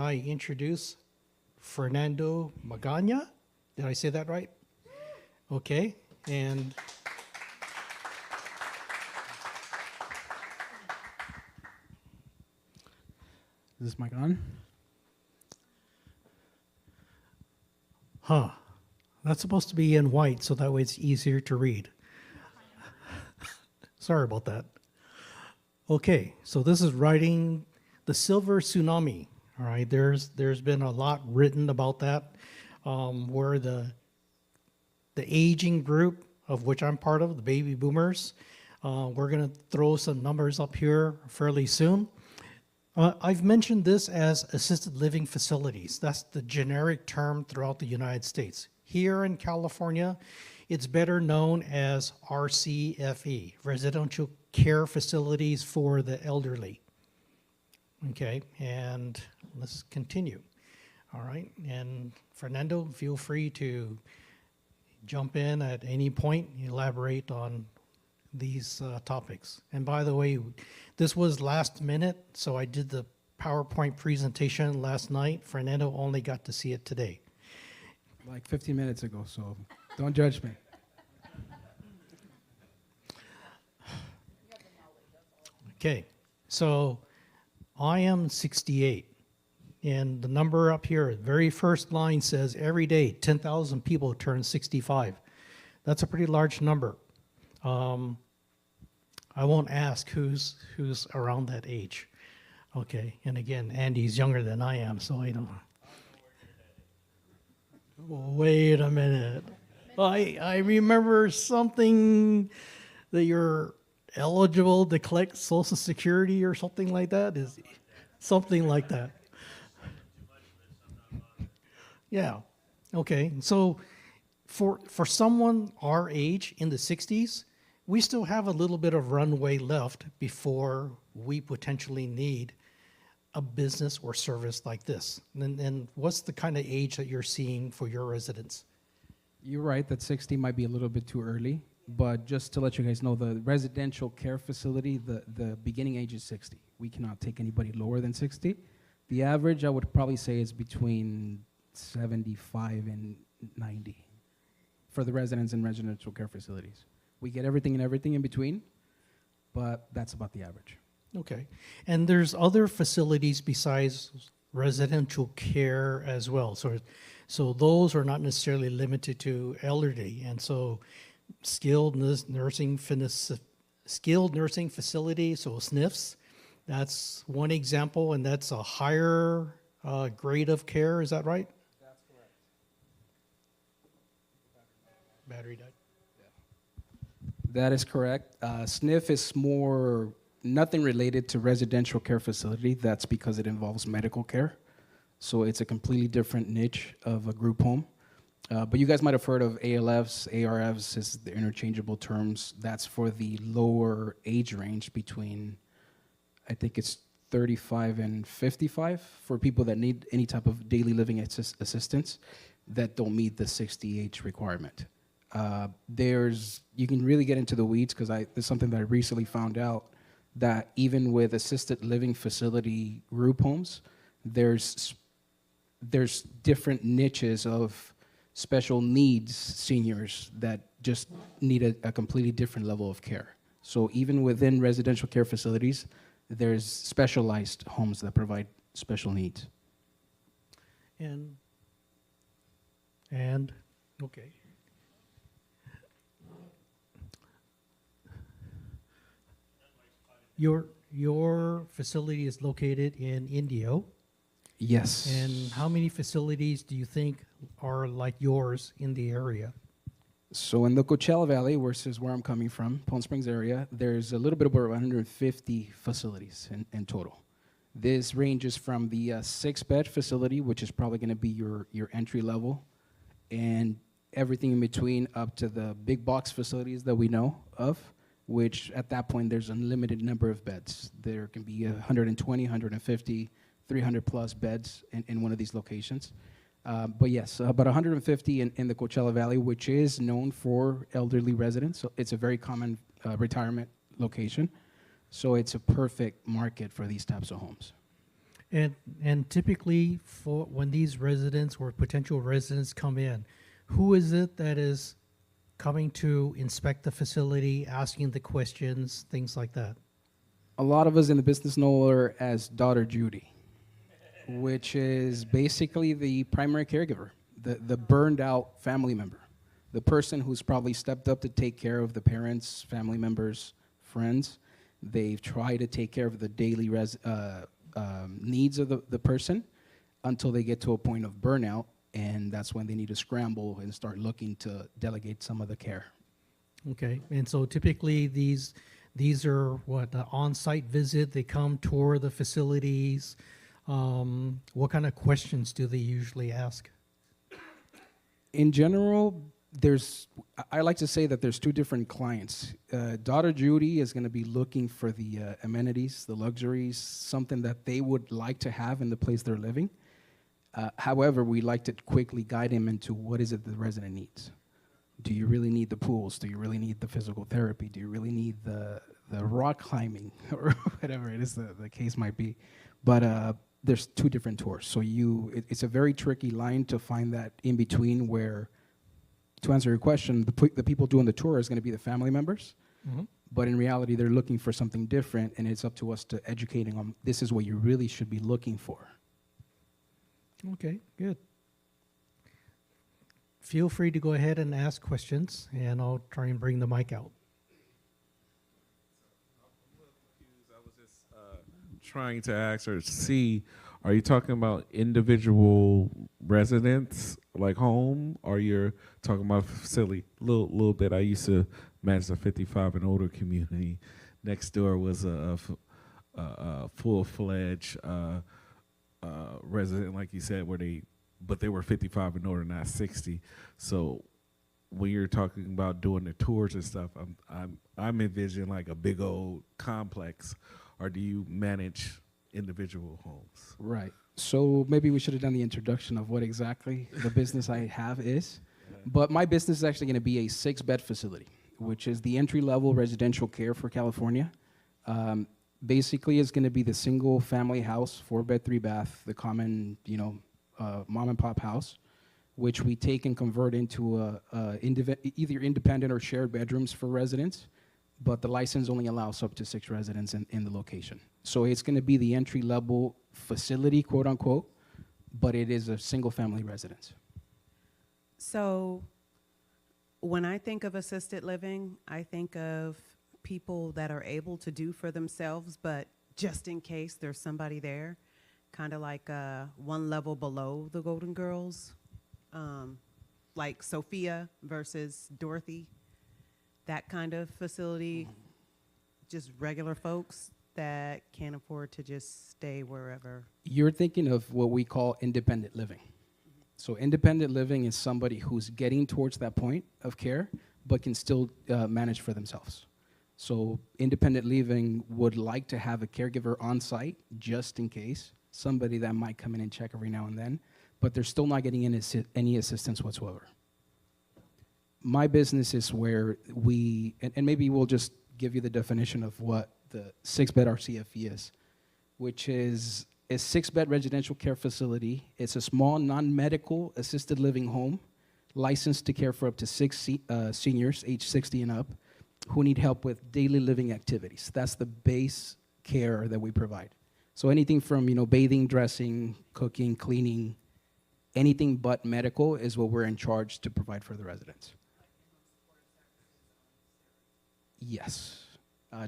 I introduce Fernando Magana? Did I say that right? Okay, and Is this mic on? that's supposed to be in white, so that way it's easier to read. Sorry about that. Okay, so this is writing the silver tsunami. All right, there's been a lot written about that, where the aging group of which I'm part of, the baby boomers, we're going to throw some numbers up here fairly soon. I've mentioned this as assisted living facilities. That's the generic term throughout the United States. Here in California, it's better known as RCFE, Residential Care Facilities for the Elderly. Okay, and let's continue. All right, and Fernando, feel free to jump in at any point, elaborate on these topics. And by the way, this was last minute, so I did the PowerPoint presentation last night. Fernando only got to see it today. Like 15 minutes ago, so don't judge me. Okay, so I am 68, and the number up here, the very first line says every day 10,000 people turn 65. That's a pretty large number. I won't ask who's around that age. Okay, and again, Andy's younger than I am, so I don't. Wait a minute. I remember something that you're eligible to collect Social Security or something like that. Is something like that. Yeah. Okay. So for someone our age in the 60s, we still have a little bit of runway left before we potentially need a business or service like this. And what's the kind of age that you're seeing for your residents? You're right that 60 might be a little bit too early, but just to let you guys know, the residential care facility, the beginning age is 60. We cannot take anybody lower than 60. The average, I would probably say, is between 75 and 90 for the residents in residential care facilities. We get everything in between, but that's about the average. Okay. And there's other facilities besides residential care as well. So those are not necessarily limited to elderly. And so skilled nursing facility, so SNFs, that's one example, and that's a higher grade of care. Is that right? That's correct. Battery died. That is correct. SNF is more nothing related to residential care facility. That's because it involves medical care. So it's a completely different niche of a group home. But you guys might have heard of ALFs, ARFs is the interchangeable terms. That's for the lower age range between, I think it's 35 and 55 for people that need any type of daily living assistance that don't meet the 60 age requirement. You can really get into the weeds because there's something that I recently found out that even with assisted living facility group homes, there's different niches of special needs seniors that just need a completely different level of care. So even within residential care facilities, there's specialized homes that provide special needs. And okay. Your facility is located in Indio. Yes. And how many facilities do you think are like yours in the area? So in the Coachella Valley, which is where I'm coming from, Palm Springs area, there's a little bit over 150 facilities in total. This ranges from the 6-bed facility, which is probably going to be your entry level, and everything in between up to the big box facilities that we know of, which at that point there's unlimited number of beds. There can be 120, 150, 300 plus beds in one of these locations. But yes, about 150 in the Coachella Valley, which is known for elderly residents. So it's a very common retirement location. So it's a perfect market for these types of homes. And typically for when these residents or potential residents come in, who is it that is coming to inspect the facility, asking the questions, things like that? A lot of us in the business know her as Daughter Judy, which is basically the primary caregiver, the burned out family member, the person who's probably stepped up to take care of the parents, family members, friends. They've tried to take care of the daily needs of the person until they get to a point of burnout, and that's when they need to scramble and start looking to delegate some of the care. Okay, and so typically these are what, an on-site visit, they come tour the facilities. What kind of questions do they usually ask? In general, I like to say that there's two different clients. Daughter Judy is going to be looking for the amenities, the luxuries, something that they would like to have in the place they're living. However, we like to quickly guide him into what is it the resident needs. Do you really need the pools? Do you really need the physical therapy? Do you really need the rock climbing or whatever it is the case might be? But there's two different tours. So it's a very tricky line to find that in between where, to answer your question, the people doing the tour is going to be the family members. Mm-hmm. But in reality, they're looking for something different, and it's up to us to educating them. This is what you really should be looking for. Okay, good. Feel free to go ahead and ask questions, and I'll try and bring the mic out. I was just trying to ask or see, are you talking about individual residents, like home, or you're talking about facility? Little bit. I used to manage the 55 and older community. Next door was a full-fledged resident, like you said, but they were 55 and older, not 60. So when you're talking about doing the tours and stuff, I'm envisioning like a big old complex, or do you manage individual homes? Right. So maybe we should have done the introduction of what exactly the business I have is. Yeah. But my business is actually going to be a 6-bed facility, which is the entry-level residential care for California. Basically, it's going to be the single-family house, 4-bed, 3-bath, the common, mom-and-pop house, which we take and convert into either independent or shared bedrooms for residents, but the license only allows up to 6 residents in the location. So it's going to be the entry-level facility, quote-unquote, but it is a single-family residence. So when I think of assisted living, I think of people that are able to do for themselves, but just in case there's somebody there, kind of like one level below the Golden Girls, like Sophia versus Dorothy, that kind of facility, just regular folks that can't afford to just stay wherever. You're thinking of what we call independent living. So independent living is somebody who's getting towards that point of care, but can still manage for themselves. So independent living would like to have a caregiver on site just in case, somebody that might come in and check every now and then, but they're still not getting any assistance whatsoever. My business is where and maybe we'll just give you the definition of what the 6-bed RCFE is, which is a 6-bed residential care facility. It's a small non-medical assisted living home licensed to care for up to 6 seniors age 60 and up who need help with daily living activities. That's the base care that we provide. So anything from bathing, dressing, cooking, cleaning, anything but medical is what we're in charge to provide for the residents. Yes,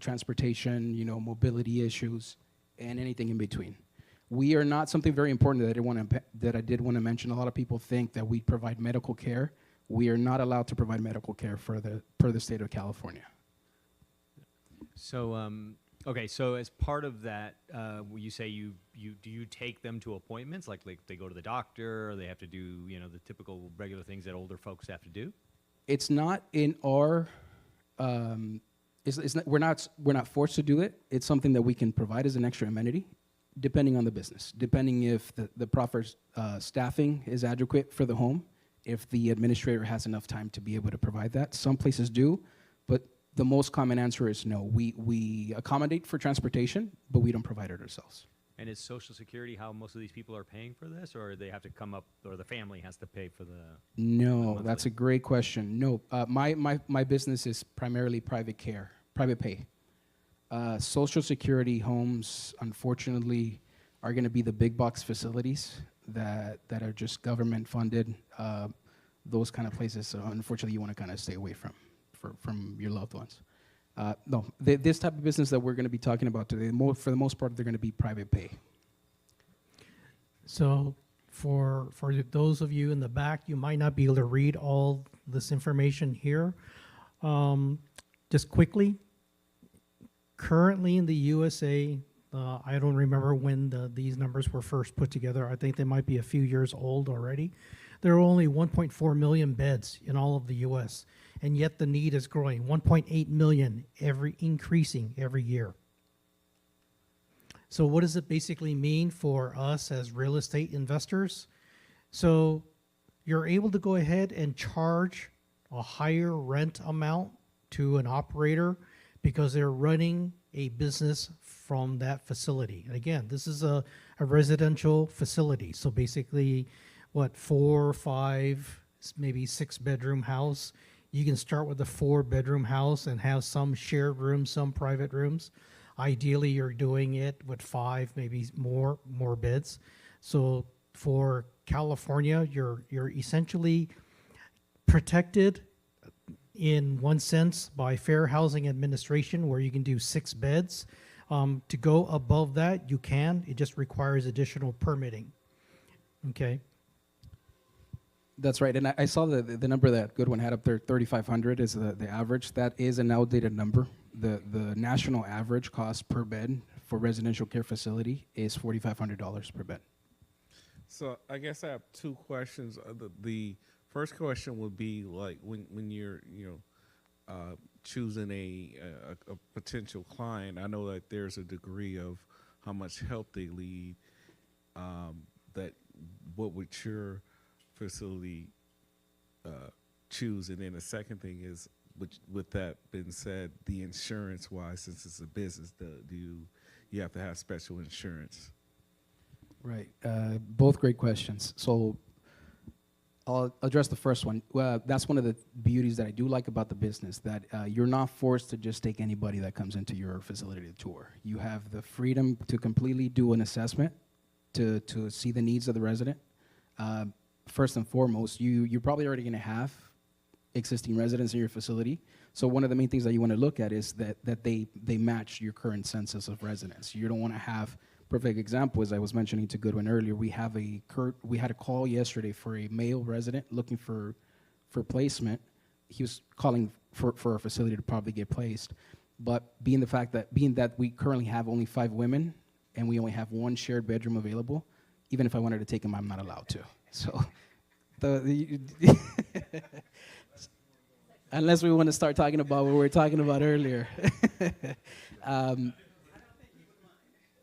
transportation, mobility issues, and anything in between. We are not something very important that I did want to mention. A lot of people think that we provide medical care. We are not allowed to provide medical care per the state of California. So, okay, so as part of that, you say do you take them to appointments, like they go to the doctor, or they have to do the typical regular things that older folks have to do? It's not in our. We're not forced to do it. It's something that we can provide as an extra amenity, depending on the business, depending if the proper staffing is adequate for the home, if the administrator has enough time to be able to provide that. Some places do, but the most common answer is no. We accommodate for transportation, but we don't provide it ourselves. And is Social Security how most of these people are paying for this, or they have to come up, or the family has to pay for the? No, monthly? that's a great question. No, my business is primarily private care, private pay. Social Security homes, unfortunately, are going to be the big box facilities that are just government funded. Those kind of places, so unfortunately, you want to kind of stay away from your loved ones. No, this type of business that we're going to be talking about today, for the most part, they're going to be private pay. So for those of you in the back, you might not be able to read all this information here. Just quickly, currently in the USA, I don't remember when these numbers were first put together. I think they might be a few years old already. There are only 1.4 million beds in all of the US, and yet the need is growing. 1.8 million increasing every year. So what does it basically mean for us as real estate investors? So you're able to go ahead and charge a higher rent amount to an operator because they're running a business from that facility. And again, this is a residential facility. So basically, 4, 5, maybe 6-bedroom house. You can start with a 4-bedroom house and have some shared rooms, some private rooms. Ideally, you're doing it with 5, maybe more beds. So for California, you're essentially protected in one sense by Fair Housing Administration, where you can do 6 beds. To go above that, you can. It just requires additional permitting. Okay. That's right, and I saw the number that Goodwin had up there, 3,500 is the average. That is an outdated number. The national average cost per bed for residential care facility is $4,500 per bed. So I guess I have 2 questions. The first question would be like when you're choosing a potential client. I know that there's a degree of how much help they lead. That what would your facility choose? And then the second thing is, with that being said, the insurance wise, since it's a business, do you have to have special insurance? Right. Both great questions. So I'll address the first one. That's one of the beauties that I do like about the business, that you're not forced to just take anybody that comes into your facility to tour. You have the freedom to completely do an assessment to see the needs of the resident. First and foremost, you're probably already going to have existing residents in your facility. So one of the main things that you want to look at is that they match your current census of residents. You don't want to have, perfect example, as I was mentioning to Goodwin earlier, we had a call yesterday for a male resident looking for placement. He was calling for a facility to probably get placed. But being that we currently have only 5 women and we only have 1 shared bedroom available, even if I wanted to take him, I'm not allowed to. So, unless we want to start talking about what we were talking about earlier.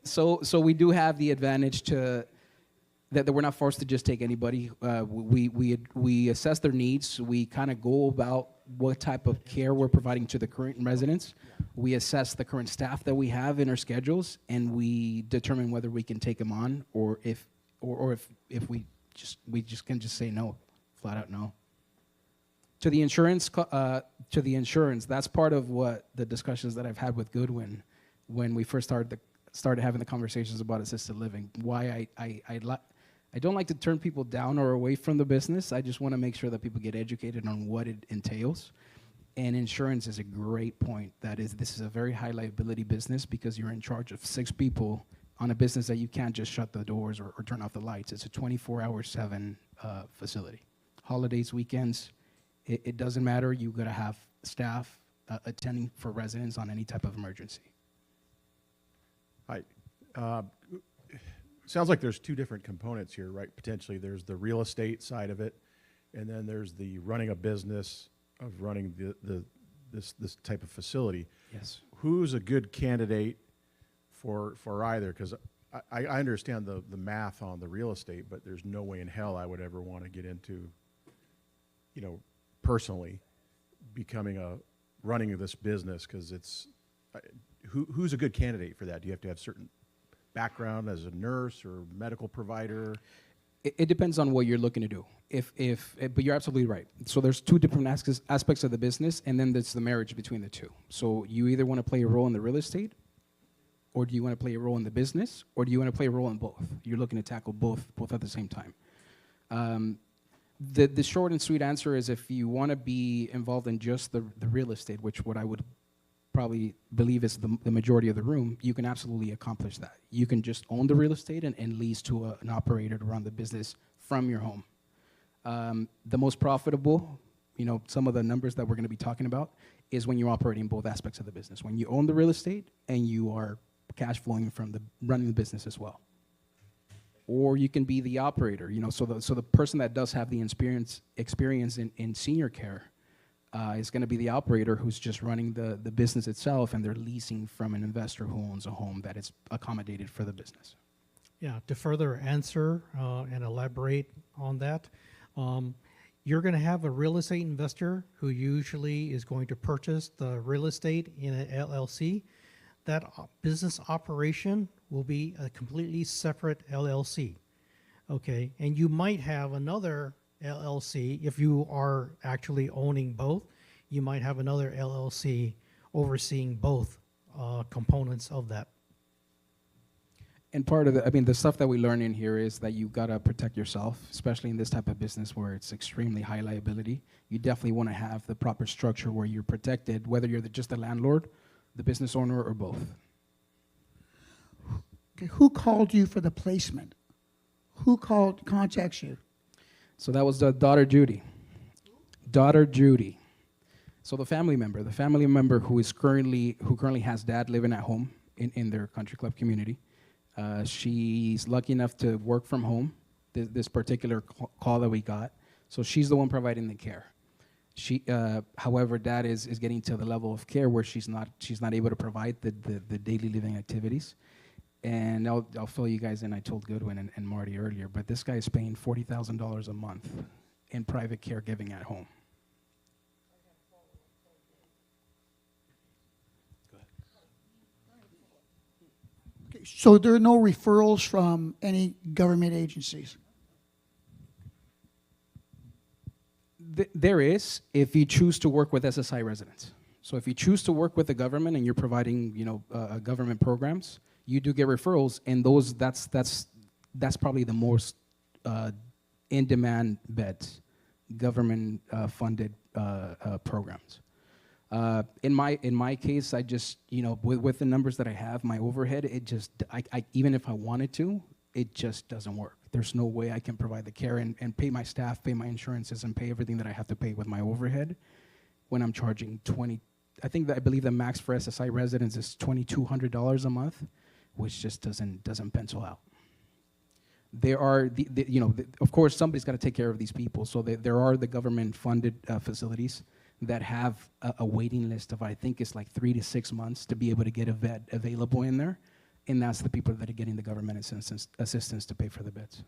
So we do have the advantage that we're not forced to just take anybody. We assess their needs. We kind of go about what type of care we're providing to the current residents. We assess the current staff that we have in our schedules, and we determine whether we can take them on, or if we can just say no, flat out no. To the insurance, that's part of what the discussions that I've had with Goodwin when we first started having the conversations about assisted living. Why I don't like to turn people down or away from the business. I just want to make sure that people get educated on what it entails. And insurance is a great point. This is a very high liability business because you're in charge of 6 people on a business that you can't just shut the doors or turn off the lights. It's a 24/7 facility. Holidays, weekends, it doesn't matter. You got to have staff attending for residents on any type of emergency. Hi. Sounds like there's 2 different components here, right? Potentially there's the real estate side of it, and then there's the running a business of running this type of facility. Yes. Who's a good candidate for either? Because I understand the math on the real estate, but there's no way in hell I would ever want to get into, personally, running this business, because it's who's a good candidate for that? Do you have to have certain background as a nurse or medical provider? It depends on what you're looking to do. But you're absolutely right. So there's two different aspects of the business, and then there's the marriage between the two. So you either want to play a role in the real estate, or do you want to play a role in the business, or do you want to play a role in both? You're looking to tackle both at the same time. The short and sweet answer is if you want to be involved in just the real estate, which what I would probably believe is the majority of the room, you can absolutely accomplish that. You can just own the real estate and lease to an operator to run the business from your home. The most profitable, some of the numbers that we're going to be talking about is when you're operating both aspects of the business. When you own the real estate and you are cash flowing from running the business as well. Or you can be the operator, so the person that does have the experience in senior care is going to be the operator who's just running the business itself, and they're leasing from an investor who owns a home that is accommodated for the business. Yeah, to further answer and elaborate on that, you're going to have a real estate investor who usually is going to purchase the real estate in an LLC. That business operation will be a completely separate LLC, okay? And you might have another LLC, if you are actually owning both, you might have another LLC overseeing both components of that. And part of the stuff that we learn in here is that you gotta protect yourself, especially in this type of business where it's extremely high liability. You definitely wanna have the proper structure where you're protected, whether you're just the landlord, the business owner, or both. Okay, who called you for the placement? Who contacts you? So that was the daughter Judy. Daughter Judy. So the family member who currently has dad living at home in their country club community. She's lucky enough to work from home. This particular call that we got. So she's the one providing the care. However, dad is getting to the level of care where she's not able to provide the daily living activities. And I'll fill you guys in. I told Goodwin and Marty earlier, but this guy is paying $40,000 a month in private caregiving at home. Okay, so there are no referrals from any government agencies? There is, if you choose to work with SSI residents. So if you choose to work with the government and you're providing, government programs, you do get referrals, and that's probably the most in-demand beds, government funded programs. In my case, I just, with the numbers that I have, my overhead, I even if I wanted to, it just doesn't work. There's no way I can provide the care and pay my staff, pay my insurances, and pay everything that I have to pay with my overhead when I'm charging I believe the max for SSI residents is $2,200 a month, which just doesn't pencil out. There are, of course, somebody's got to take care of these people. So there are the government-funded facilities that have a waiting list of, I think it's like 3 to 6 months to be able to get a vet available in there. And that's the people that are getting the government assistance to pay for the beds.